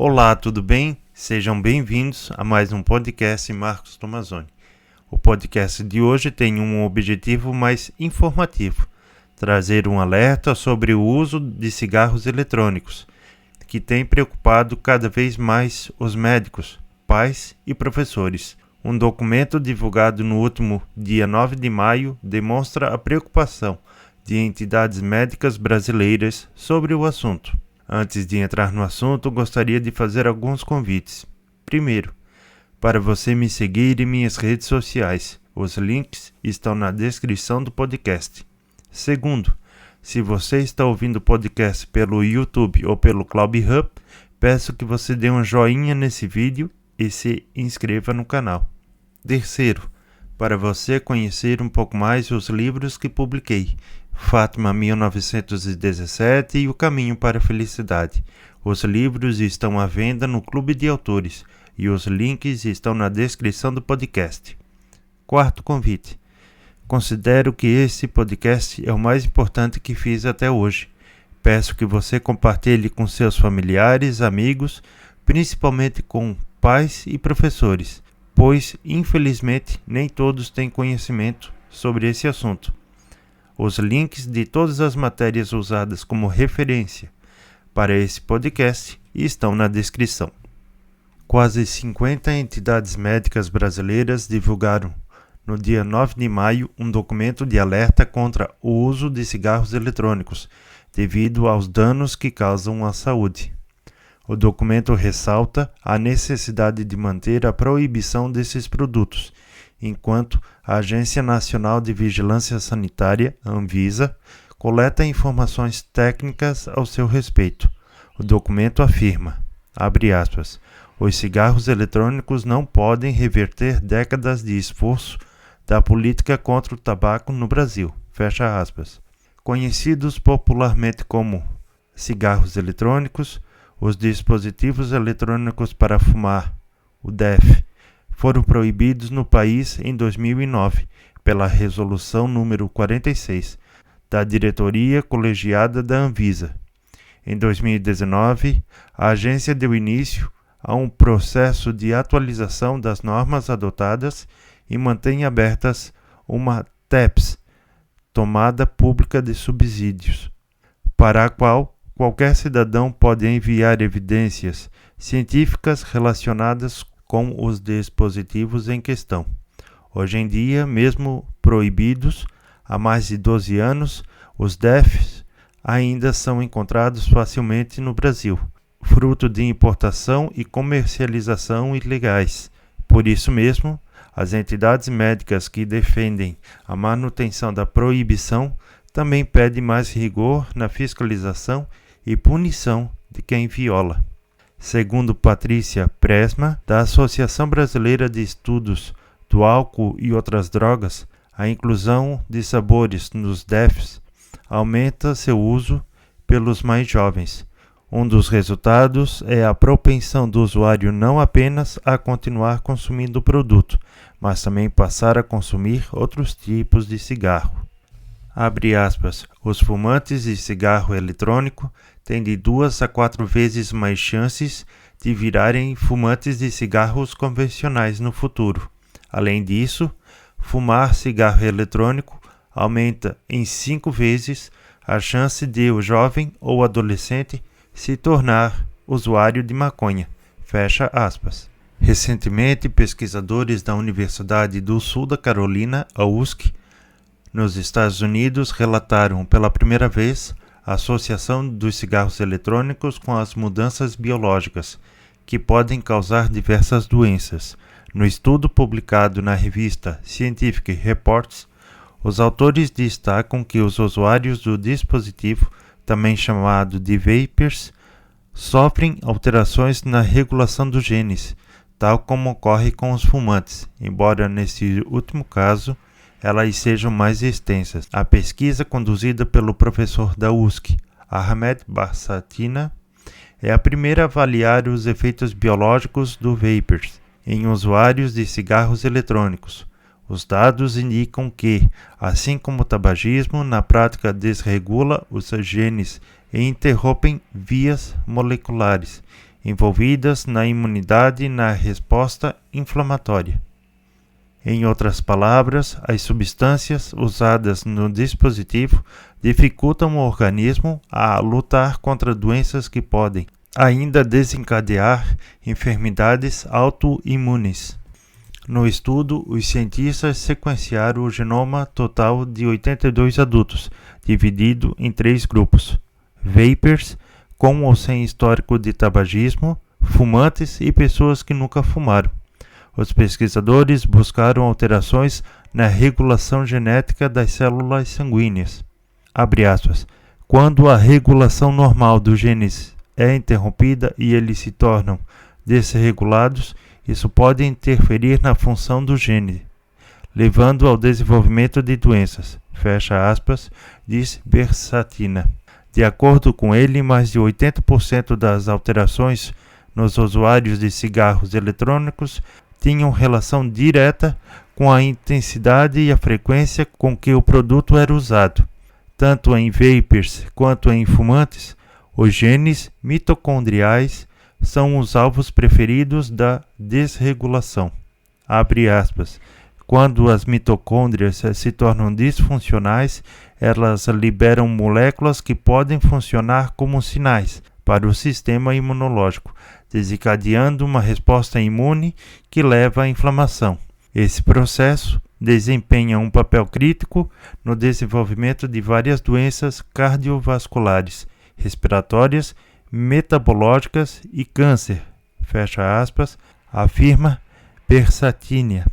Olá, tudo bem? Sejam bem-vindos a mais um podcast Marcos Tomazoni. O podcast de hoje tem um objetivo mais informativo, trazer um alerta sobre o uso de cigarros eletrônicos, que tem preocupado cada vez mais os médicos, pais e professores. Um documento divulgado no último dia 9 de maio demonstra a preocupação de entidades médicas brasileiras sobre o assunto. Antes de entrar no assunto, gostaria de fazer alguns convites. Primeiro, para você me seguir em minhas redes sociais. Os links estão na descrição do podcast. Segundo, se você está ouvindo o podcast pelo YouTube ou pelo CloudHub, peço que você dê um joinha nesse vídeo e se inscreva no canal. Terceiro, para você conhecer um pouco mais os livros que publiquei, Fátima 1917 e O Caminho para a Felicidade. Os livros estão à venda no Clube de Autores e os links estão na descrição do podcast. Quarto convite. Considero que esse podcast é o mais importante que fiz até hoje. Peço que você compartilhe com seus familiares, amigos, principalmente com pais e professores, pois, infelizmente, nem todos têm conhecimento sobre esse assunto. Os links de todas as matérias usadas como referência para esse podcast estão na descrição. Quase 50 entidades médicas brasileiras divulgaram no dia 9 de maio um documento de alerta contra o uso de cigarros eletrônicos, devido aos danos que causam à saúde. O documento ressalta a necessidade de manter a proibição desses produtos, enquanto a Agência Nacional de Vigilância Sanitária, Anvisa, coleta informações técnicas ao seu respeito. O documento afirma, abre aspas, os cigarros eletrônicos não podem reverter décadas de esforço da política contra o tabaco no Brasil, fecha aspas. Conhecidos popularmente como cigarros eletrônicos, os dispositivos eletrônicos para fumar, o DEF, foram proibidos no país em 2009 pela Resolução número 46 da Diretoria Colegiada da Anvisa. Em 2019, a agência deu início a um processo de atualização das normas adotadas e mantém abertas uma TEPS, Tomada Pública de Subsídios, para a qual qualquer cidadão pode enviar evidências científicas relacionadas com os dispositivos em questão. Hoje em dia, mesmo proibidos há mais de 12 anos, os DEFs ainda são encontrados facilmente no Brasil, fruto de importação e comercialização ilegais. Por isso mesmo, as entidades médicas que defendem a manutenção da proibição também pedem mais rigor na fiscalização e punição de quem viola. Segundo Patrícia Presma, da Associação Brasileira de Estudos do Álcool e Outras Drogas, a inclusão de sabores nos DEFs aumenta seu uso pelos mais jovens. Um dos resultados é a propensão do usuário não apenas a continuar consumindo o produto, mas também passar a consumir outros tipos de cigarro. Abre aspas, os fumantes de cigarro eletrônico têm de 2 a 4 vezes mais chances de virarem fumantes de cigarros convencionais no futuro. Além disso, fumar cigarro eletrônico aumenta em 5 vezes a chance de o jovem ou adolescente se tornar usuário de maconha. Fecha aspas. Recentemente, pesquisadores da Universidade do Sul da Carolina, a USC, nos Estados Unidos, relataram pela primeira vez a associação dos cigarros eletrônicos com as mudanças biológicas, que podem causar diversas doenças. No estudo publicado na revista Scientific Reports, os autores destacam que os usuários do dispositivo, também chamado de vapers, sofrem alterações na regulação dos genes, tal como ocorre com os fumantes, embora nesse último caso elas sejam mais extensas. A pesquisa conduzida pelo professor da USC, Ahmed Barsatina, é a primeira a avaliar os efeitos biológicos do vapers em usuários de cigarros eletrônicos. Os dados indicam que, assim como o tabagismo, na prática desregula os genes e interrompem vias moleculares, envolvidas na imunidade e na resposta inflamatória. Em outras palavras, as substâncias usadas no dispositivo dificultam o organismo a lutar contra doenças que podem ainda desencadear enfermidades autoimunes. No estudo, os cientistas sequenciaram o genoma total de 82 adultos, dividido em 3 grupos: vapers, com ou sem histórico de tabagismo, fumantes e pessoas que nunca fumaram. Os pesquisadores buscaram alterações na regulação genética das células sanguíneas. Abre aspas. Quando a regulação normal dos genes é interrompida e eles se tornam desregulados, isso pode interferir na função do gene, levando ao desenvolvimento de doenças. Fecha aspas, diz Bersatina. De acordo com ele, mais de 80% das alterações nos usuários de cigarros eletrônicos tinham relação direta com a intensidade e a frequência com que o produto era usado. Tanto em vapers quanto em fumantes, os genes mitocondriais são os alvos preferidos da desregulação. Abre aspas. Quando as mitocôndrias se tornam disfuncionais, elas liberam moléculas que podem funcionar como sinais para o sistema imunológico, desencadeando uma resposta imune que leva à inflamação. Esse processo desempenha um papel crítico no desenvolvimento de várias doenças cardiovasculares, respiratórias, metabológicas e câncer, fecha aspas, afirma Bersatina.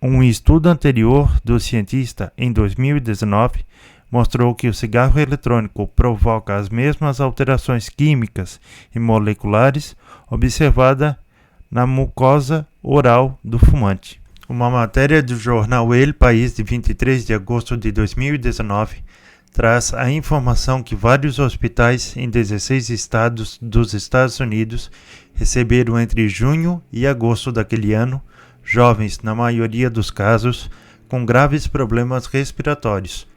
Um estudo anterior do cientista, em 2019, mostrou que o cigarro eletrônico provoca as mesmas alterações químicas e moleculares observadas na mucosa oral do fumante. Uma matéria do jornal El País de 23 de agosto de 2019 traz a informação que vários hospitais em 16 estados dos Estados Unidos receberam entre junho e agosto daquele ano jovens, na maioria dos casos, com graves problemas respiratórios.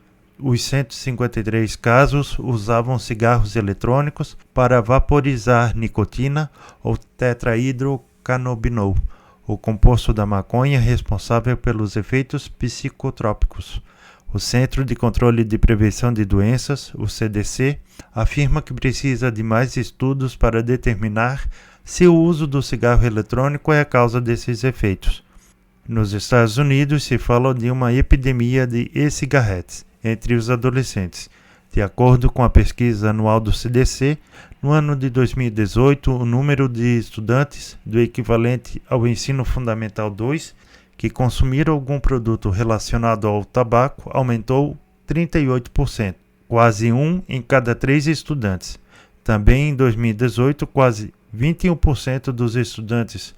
Os 153 casos usavam cigarros eletrônicos para vaporizar nicotina ou tetrahidrocannabinol, o composto da maconha responsável pelos efeitos psicotrópicos. O Centro de Controle de Prevenção de Doenças, o CDC, afirma que precisa de mais estudos para determinar se o uso do cigarro eletrônico é a causa desses efeitos. Nos Estados Unidos se fala de uma epidemia de e-cigarretes entre os adolescentes. De acordo com a pesquisa anual do CDC, no ano de 2018, o número de estudantes do equivalente ao ensino fundamental 2 que consumiram algum produto relacionado ao tabaco aumentou 38%, quase 1 em cada 3 estudantes. Também em 2018, quase 21% dos estudantes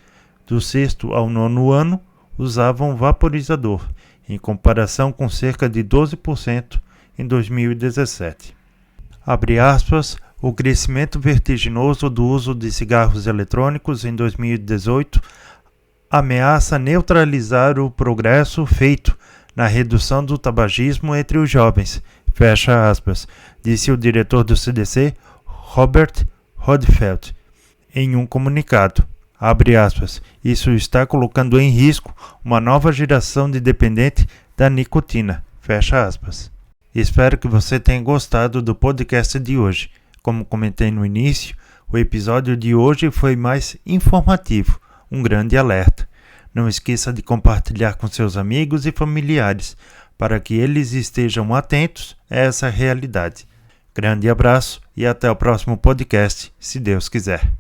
do 6º ao 9º ano usavam vaporizador, em comparação com cerca de 12% em 2017. Abre aspas, o crescimento vertiginoso do uso de cigarros eletrônicos em 2018 ameaça neutralizar o progresso feito na redução do tabagismo entre os jovens, fecha aspas, disse o diretor do CDC, Robert Rodfeld, em um comunicado. Abre aspas, isso está colocando em risco uma nova geração de dependente da nicotina, fecha aspas. Espero que você tenha gostado do podcast de hoje. Como comentei no início, o episódio de hoje foi mais informativo, um grande alerta. Não esqueça de compartilhar com seus amigos e familiares, para que eles estejam atentos a essa realidade. Grande abraço e até o próximo podcast, se Deus quiser.